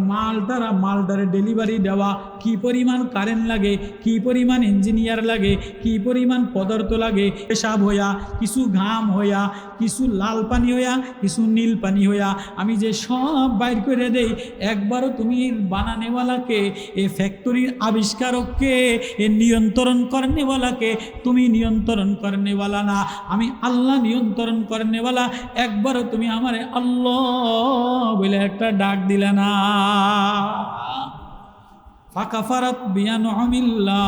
মালটারে ডেলিভারি দেওয়া, কি পরিমাণ কারেন্ট লাগে, কি পরিমাণ ইঞ্জিনিয়ার লাগে, কি পরিমাণ পদার্থ লাগে, পেশাব হইয়া, কিছু ঘাম হইয়া, কিছু লাল পানি হইয়া, কিছু নীল পানি হইয়া, আমি যে সব বাইর করে দেই। একবারও তুমি বানানেওয়ালাকে, এ ফ্যাক্টরির আবিষ্কারককে, এ নিয়ন্ত্রণ করনেওয়ালাকে তুমি নিয়ন্ত্রণ করনেওয়ালা না, আমি আল্লাহ নিয়ন্ত্রণ করনেওয়ালা। একবারও তুমি আমারে আল্লাহ বলে একটা ডাক দিলে না। ফাকাফারাত বিআনউমিল্লাহ,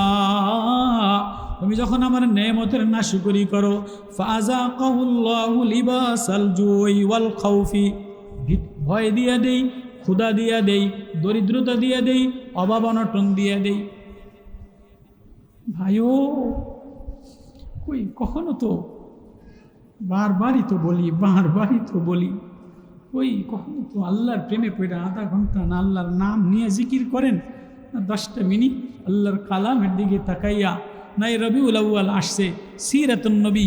তুমি যখন আমার নেয়ামতের নাশকরি করো, ফাযাকাহুল্লাহু লিবাসাল জুই ওয়াল খাউফি, ভয় দিয়ে দেই, ক্ষুধা দিয়ে দেই, দরিদ্রতা দিয়ে দেই, অভাব অনটন দিয়ে দেই। ভাইও কই কখনো তো বারবারই তো বলি, ওই কখনো তো আল্লাহর প্রেমে পড়ে আধা ঘন্টা না আল্লাহর নাম নিয়ে জিকির করেন, না 10টা মিনিট আল্লাহর কালামের দিকে তাকাইয়া। না এই রবিউল আউয়াল আসছে, সিরাতুন নবী,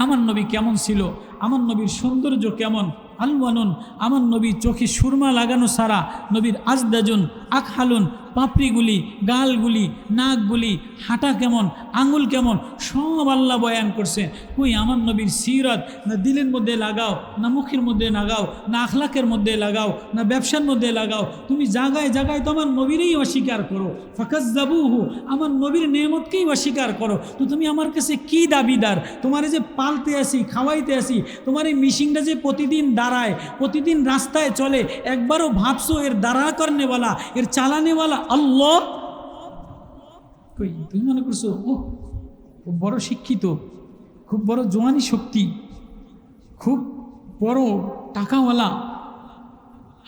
আমার নবী কেমন ছিল, আমার নবীর সৌন্দর্য কেমন, আলওয়ানুন, আমার নবী চোখে সুরমা লাগানো সারা, নবীর আজদাজুন, আখহালুন, পাপড়িগুলি, গালগুলি, নাকগুলি, হাঁটা কেমন, আঙুল কেমন, সব আল্লাহ বয়ান করছে। কই আমার নবীর সিরাত না দিলের মধ্যে লাগাও, না মুখের মধ্যে লাগাও, না আখলাকের মধ্যে লাগাও, না ব্যবসার মধ্যে লাগাও, তুমি জায়গায় জায়গায় তো আমার নবীরই অস্বীকার করো। ফাকাজ্জাবুহু, আমার নবীর নেয়ামতকেই অস্বীকার করো। তো তুমি আমার কাছে কি দাবিদার? তোমার যে পালতে আসি, খাওয়াইতে আসি, তোমার এই মিশিংটা যে প্রতিদিন দাঁড়ায়, প্রতিদিন রাস্তায় চলে, একবারও ভাবছো এর দাঁড়া করনেওয়ালা, এর চালানেওয়ালা আল্লাহ? কই তুমি মনে করছো ও খুব বড় শিক্ষিত, খুব বড় জওয়ানি শক্তি, খুব বড় টাকাওয়ালা,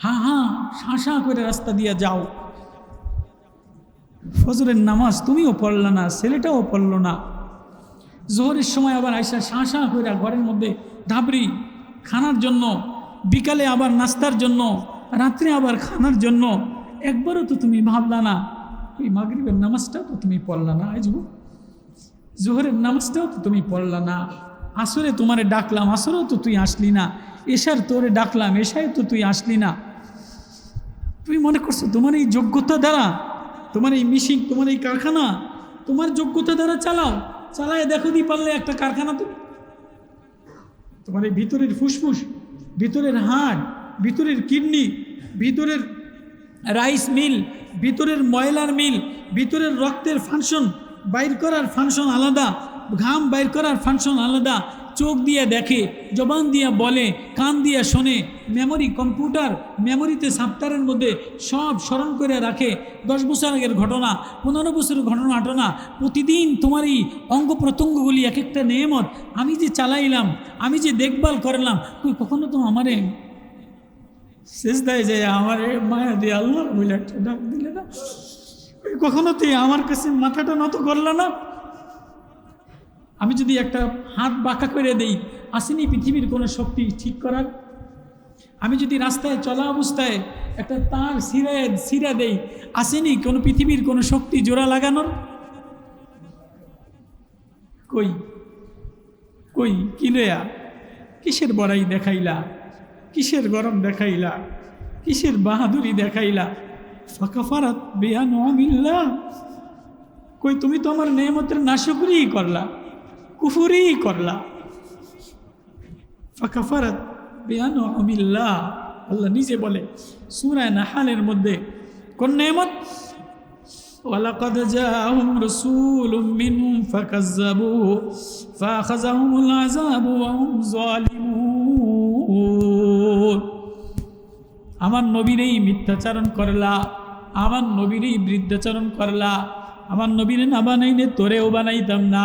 হ্যাঁ শাঁ করে রাস্তা দিয়ে যাও। ফজরের নামাজ তুমিও পড়লা না, ছেলেটাও পড়ল না, জোহরের সময় আবার আইসা শাঁ করে ঘরের মধ্যে ধাবরি খানার জন্য, বিকালে আবার নাস্তার জন্য, রাত্রে আবার খানার জন্য। একবারও তো তুমি ভাবলা না। ওই মাগরিবের নামাজটাও তো তুমি পড়লা না, আজ জোহরের নামাজটাও তো তুমি পড়লা না, আসরে তোমারে ডাকলাম, আসরেও তো তুই আসলি না, এশার তোরে ডাকলাম, এশায় তো তুই আসলি না। তুমি মনে করছো তোমার এই যোগ্যতা দ্বারা, তোমার এই মিশিং, তোমার এই কারখানা, তোমার যোগ্যতা দ্বারা চালায় দেখো দি পারলে একটা কারখানা। তুমি তোমার এই ভিতরের ফুসফুস, ভিতরের হাড়, ভিতরের কিডনি, ভিতরের রাইস মিল, ভিতরের ময়লার মিল, ভিতরের রক্তের ফাংশন বাইর করার ফাংশন আলাদা, ঘাম বাইর করার ফাংশন আলাদা, চোখ দিয়ে দেখে, জবান দিয়ে বলে, কান দিয়ে শোনে, মেমোরি কম্পিউটার মেমোরিতে সফটওয়্যারের মধ্যে সব স্মরণ করে রাখে। 10 বছর আগের ঘটনা, 15 বছরের ঘটনা প্রতিদিন তোমার এই অঙ্গ প্রত্যঙ্গগুলি এক একটা নেয়ামত আমি যে চালাইলাম, আমি যে দেখভাল করলাম, তুই কখনো তো আমারে সেজদায় যায় আমারে মায়া দিয়ে আল্লাহ বলে একটা ডাক দিলে না, কখনো তুই আমার কাছে মাথাটা নত করলা না। আমি যদি একটা হাত বাঁকা করে দেই, আসেনি পৃথিবীর কোনো শক্তি ঠিক করার? আমি যদি রাস্তায় চলা অবস্থায় একটা তার সিরা দেই, আসেনি কোনো পৃথিবীর কোনো শক্তি জোড়া লাগানোর? কই কই কিলেয়া? কিসের বড়াই দেখাইলা, কিসের গরম দেখাইলা, কিসের বাহাদুরি দেখাইলা? ফাকাফারাত বিআনআমিল্লাহ। কই তুমি তো আমার নেয়ামতের নাশকরিই করলা, কুফরি করলা। ফাকাফারাত বিআনআমিল্লাহ, আল্লাহ নিজে বলে সূরা নাহলের মধ্যে কোন নেয়ামত? ওয়ালাকাদ জাআহুম রাসূলুম মিনহুম ফাকাজ্জাবুহু ফাআখাযাহুমুল আযাবু ওয়া হুম যালিমুন। আমার নবীরেই মিথ্যাচারণ করলা, আমার নবীরেই বৃদ্ধাচরণ করলা। আমার নবীরে না বানাইলে তোরেও বানাইতাম না,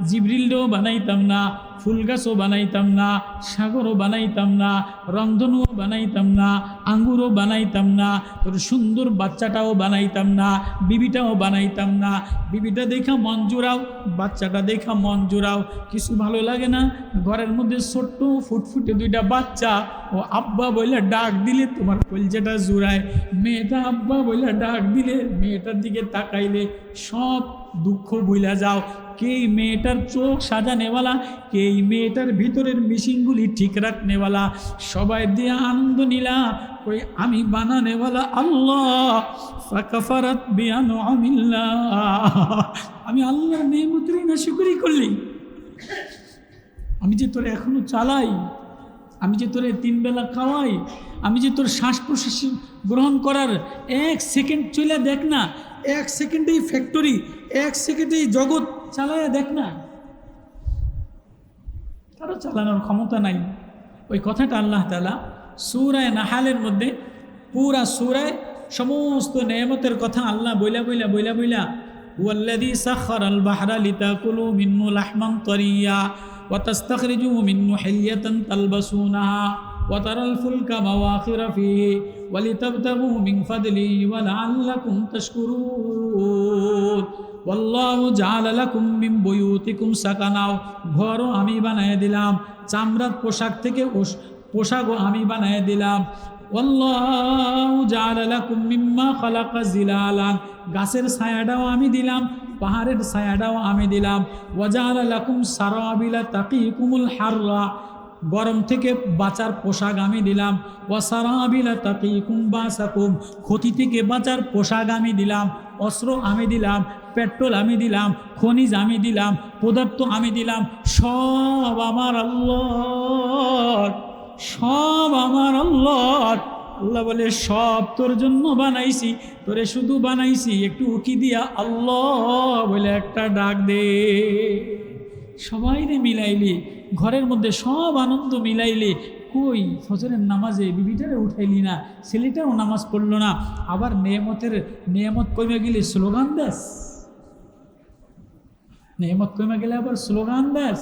জিবরিলও বানাইতাম না, ফুল গাছও বানাইতাম না, সাগরও বানাইতাম না, রংধনুও বানাইতাম না, আঙ্গুরও বানাইতাম না, তোর সুন্দর বাচ্চাটাও বানাইতাম না, বিবিটাও বানাইতাম না। বিবিটা দেখা মন জুড়াও, বাচ্চাটা দেখা মন জুড়াও। কিছু ভালো লাগে না? ঘরের মধ্যে ছোট্ট ফুটফুটে 2টা বাচ্চা ও আব্বা বলে ডাক দিলে তোমার কলজাটা জুড়ায়। মেয়েটা আব্বা বলে ডাক দিলে, মেয়েটার দিকে তাকাইলে সব দুঃখ ভুলা যাও। কে মেয়েটার চোখ সাজানেওয়ালা, কে মেয়েটার ভিতরের মিশিংগুলি ঠিক রাখনেওয়ালা, সবাই দিয়ে আনন্দ নিলা। ওই আমি বানানেওয়ালা আল্লাহ। ফাকাফারাত বিআনআমিল্লাহ। আমি আল্লাহর নেয়ামতের নাশকরি করলি। আমি যে তোরে এখনো চালাই, আমি যে তোরে 3 বেলা খাওয়াই, আমি যে তোর শ্বাস প্রশ্বাস গ্রহণ করার 1 সেকেন্ড চলে দেখ না, 1 সেকেন্ডেই ফ্যাক্টরি, 1 সেকেন্ডেই জগৎ চালায়া দেখ না। কারো চালানোর ক্ষমতা নাই। ওই কথাটা আল্লাহ তাআলা সূরা নাহলের মধ্যে পুরা সূরায় সমস্ত নেয়ামতের কথা আল্লাহ বইলা হুয়াল্লাযী সাখখারাল বাহরা লিতাকুলু মিন্হু লাহমান তারিয়্যা ওয়া তাস্তাখরিজু মিন্হু হিল্যাতান তালবাসুনাহা ওয়া তারাল ফুলকা মাওয়াখিরা ফীহি ওয়া লিতাবতাগু মিন ফাদলিহি ওয়া লাআল্লাকুম তাশকুরুন। ওয়াল্লাহু জাআলা লাকুম মিন বুয়ুতিকুম সাকানাও, ঘরও আমি বানায় দিলাম, চামড়ার পোশাক থেকে পোশাকও আমি বানায় দিলাম। ওয়াল্লাহু জাআলা লাকুম মিম্মা খালাকা জিলালান, গাছের ছায়াটাও আমি দিলাম, পাহাড়ের ছায়াটাও আমি দিলাম। ওয়া জাআলা লাকুম সারাবিলা তাকিকুমুল হাররা, গরম থেকে বাঁচার পোশাক আমি দিলাম। ওয়া সারাবিলা তাকিকুম বাসাকুম, ক্ষতি থেকে বাঁচার পোশাক আমি দিলাম, অস্ত্র আমি দিলাম, পেট্রোল আমি দিলাম, খনিজ আমি দিলাম, পদার্থ আমি দিলাম। সব আমার আল্লাহর, সব আমার আল্লাহর। আল্লাহ বলে সব তোর জন্য বানাইছি, তোরে শুধু বানাইছি একটু উকি দিয়া আল্লাহ বলে একটা ডাক দে। সবাই রে মিলাইলি, ঘরের মধ্যে সব আনন্দ মিলাইলি। কই ফজরের নামাজে বিবিটারে উঠাইলি না, ছেলেটাও নামাজ পড়লো না, আবার নেয়ামত কমে গেলে স্লোগান দেস, নেয়ামত কমে গেলে আবার স্লোগান দেস।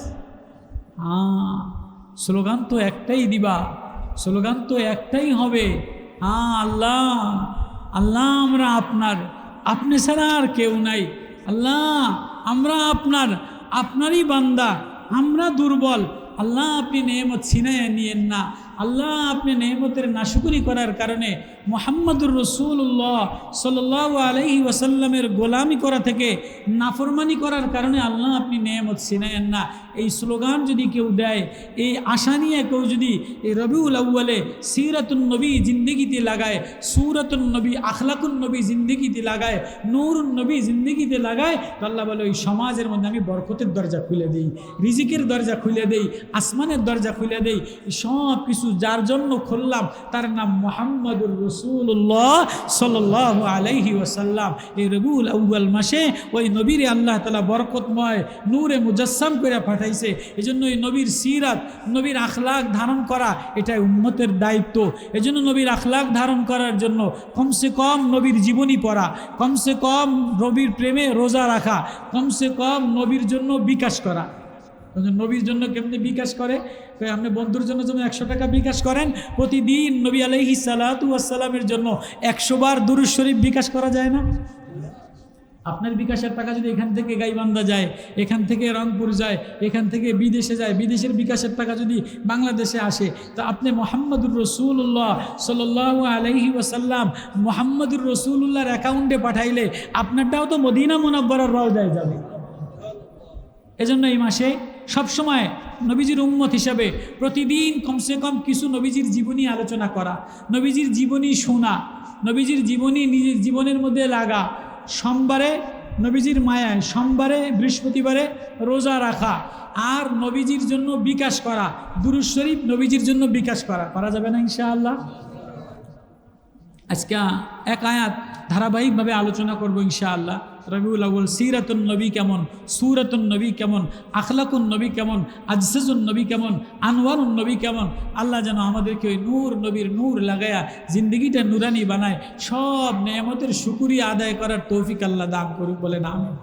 স্লোগান তো একটাই দিবা, স্লোগান তো একটাই হবে, আল্লাহ আল্লাহ আমরা আপনার, আপনি ছাড়া আর কেউ নাই। আল্লাহ আমরা আপনারই বান্দা, আমরা দুর্বল। আল্লাহ আপনি নেয়ামত ছিনাইয়া নিয়েন না। আল্লাহ আপনি নেয়ামতের নাশকরি করার কারণে মুহাম্মদুর রাসূলুল্লাহ সাল্লাল্লাহু আলাইহি ওয়াসাল্লামের গোলামি করা থেকে নাফরমানি করার কারণে আল্লাহ আপনি নেয়ামত ছিনাইয়েন না। এই স্লোগান যদি কেউ দেয়, এই আশা নিয়ে কেউ যদি এই রবিউল আউয়ালে সিরাতুন নবী জিন্দেগিতে লাগায়, সূরাতুন নবী, আখলাকুন নবী জিন্দেগিতে লাগায়, নূরুন নবী জিন্দেগিতে লাগায়, তো আল্লাহ বলে ওই সমাজের মধ্যে আমি বরকতের দরজা খুলে দেই, রিজিকের দরজা খুলে দেই, আসমানের দরজা খুলে দেই, সব কিছু কিছু যার জন্য খুললাম তার নাম মুহাম্মাদুর রাসূলুল্লাহ সাল্লাল্লাহু আলাইহি ওয়াসাল্লাম। এই রবিউল আউয়াল মাসে ওই নবীরে আল্লাহ তাআলা বরকতময় নূরে মুজাসসাম করে পাঠাইছে। এজন্য এই নবীর সিরাত, নবীর আখলাক ধারণ করা এটাই উম্মতের দায়িত্ব। এজন্য নবীর আখলাক ধারণ করার জন্য কমসে কম নবীর জীবনী পড়া, কমসে কম নবীর প্রেমে রোজা রাখা, কমসে কম নবীর জন্য বিকাশ করা। নবীর জন্য কেমনি বিকাশ করে? আপনি বন্ধুর জন্য যেমন 100 টাকা বিকাশ করেন, প্রতিদিন নবী আলাইহিস সালাতু ওয়াস সালামের জন্য 100 বার দুরূদ শরীফ বিকাশ করা যায় না? আপনার বিকাশের টাকা যদি এখান থেকে গাইবান্ধা যায়, এখান থেকে রংপুর যায়, এখান থেকে বিদেশে যায়, বিদেশের বিকাশের টাকা যদি বাংলাদেশে আসে, তা আপনি মুহাম্মাদুর রাসূলুল্লাহ সাল্লাল্লাহু আলাইহি ওয়াসাল্লাম মুহাম্মাদুর রাসূলুল্লাহর অ্যাকাউন্টে পাঠাইলে আপনারটাও তো মদিনা মুনাব্বারার রওজায় যাবে। এজন্য এই মাসে সবসময় নবীজির উম্মত হিসাবে প্রতিদিন কমসে কম কিছু নবীজির জীবনী আলোচনা করা, নবীজির জীবনী শোনা, নবীজির জীবনী নিজের জীবনের মধ্যে লাগা, সোমবারে নবীজির মায়ায়, সোমবারে বৃহস্পতিবারে রোজা রাখা, আর নবীজির জন্য বিকাশ করা, দুরূদ শরীফ নবীজির জন্য বিকাশ করা যাবে না ইনশাআল্লাহ? আজকে এক আয়াত ধারাবাহিকভাবে আলোচনা করব ইনশাআল্লাহ। রবিউল আউয়াল সিরাতুন নবী কেমন, সুরাতুন নবী কেমন, আখলাকুন নবী কেমন, আজসাজুন নবী কেমন, আনওয়ারুন নবী কেমন। আল্লাহ যেন আমাদেরকে ওই নূর নবীর নূর লাগায়া জিন্দগিটা নুরানি বানায়, সব নেয়ামতের শুকরিয়া আদায় করার তৌফিক আল্লাহ দান করুক, বলেন আমিন।